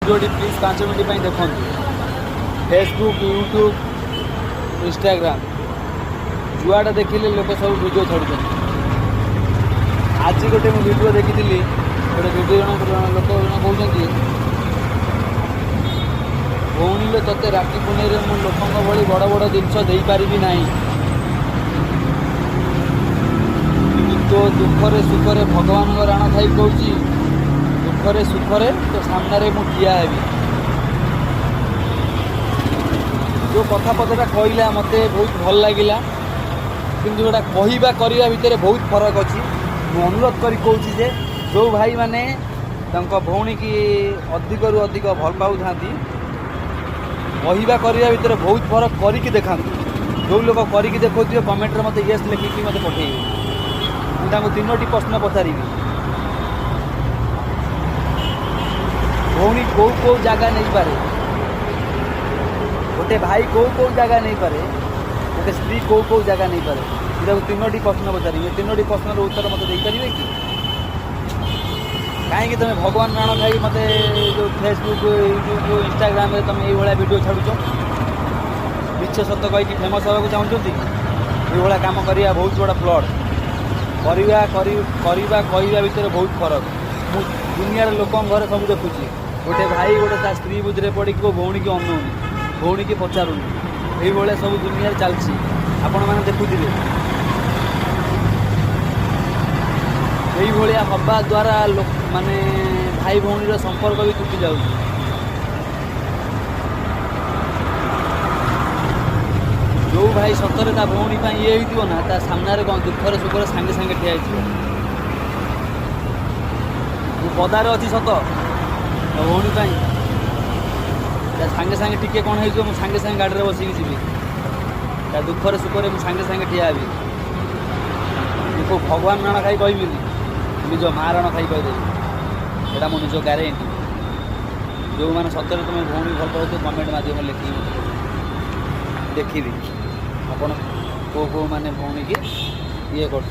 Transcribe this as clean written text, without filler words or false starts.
भिडियोटी please 5 minute देखो। Facebook, YouTube, Instagram जुआटा देखिले लोक सब भिडियो छाड़ुं। आज गोटे मुझे भिडियो देखी गोटे भिडियो लोक कहते भौणी तोते राखी पुणेरे मु लोकों भली बड़ बड़ जिनस दे पारि ना, तो दुखरे सुखरे भगवान राण थाई कहूँ दुखरे सुखरे तो सामने मु ठिया हेबी। जो कथा पदटा कहला मत बहुत भल लगिला, किंतु जोटा कहवा करवा भितर बहुत फरक अच्छी। मु अनुरोध करी कहूँ जे जो भाई माने भौणी की अधिक रु अधिक भल पाऊ था कहवा करवा भितर बहुत फरक करिकी देखा। जो लोग करिकी देखो कमेंट मत येस लिखिकी मत पठेबे। मुझे 3टी प्रश्न पचारि भौणी कौ कौ जगह नहीं पारे, गोटे भाई कौ कौ जगह नहीं पारे, गोटे स्त्री कौ कौ जगह नहीं पारे। मुझे 3टी प्रश्न पचारि 3टी प्रश्न उत्तर मत देपारे कि कहीं तुम भगवान राण खाई मत जो फेसबुक, यूट्यूब, इंस्टाग्राम में तुम ये वीडियो छाड़ुच मिछ सत कहीकि फेमस होगा चाहते ये काम करवा बहुत बड़ा फ्लड करवा कहवा भितर बहुत फरक। मु दुनिया लोक घर सब देखुची गोटे भाई गोटे ता स्त्री बुद्धि पड़ी भौणी की अनौनी, भौणी की पचारूनी, ये सब दुनिया चलती आपण मैंने देखुथे। यही हवा द्वारा माने भाई भौणी संपर्क भी तुटी जाऊँ। जो भाई सतरे ता भौणी ये हो ना ता सामने कौन दुखर सुखर सांगे सांगे ठिया पदार अच्छी सत भौणी सांगे सांगे टिके कौन हो सांगे सांगे गाड़ी में बसिकी जी दुखर सुखर सांगे सांगे ठिया हेबी। देखो भगवान राण खाई कहबी निज माँ राण खाई कहीदेवी यहाँ मो निज ग्यारेंटी। जो मैंने सतरे तुम भौणी भल पाओ कमेंट मध्यम लिखिकी देखी आपण को माने भौणी की ये कर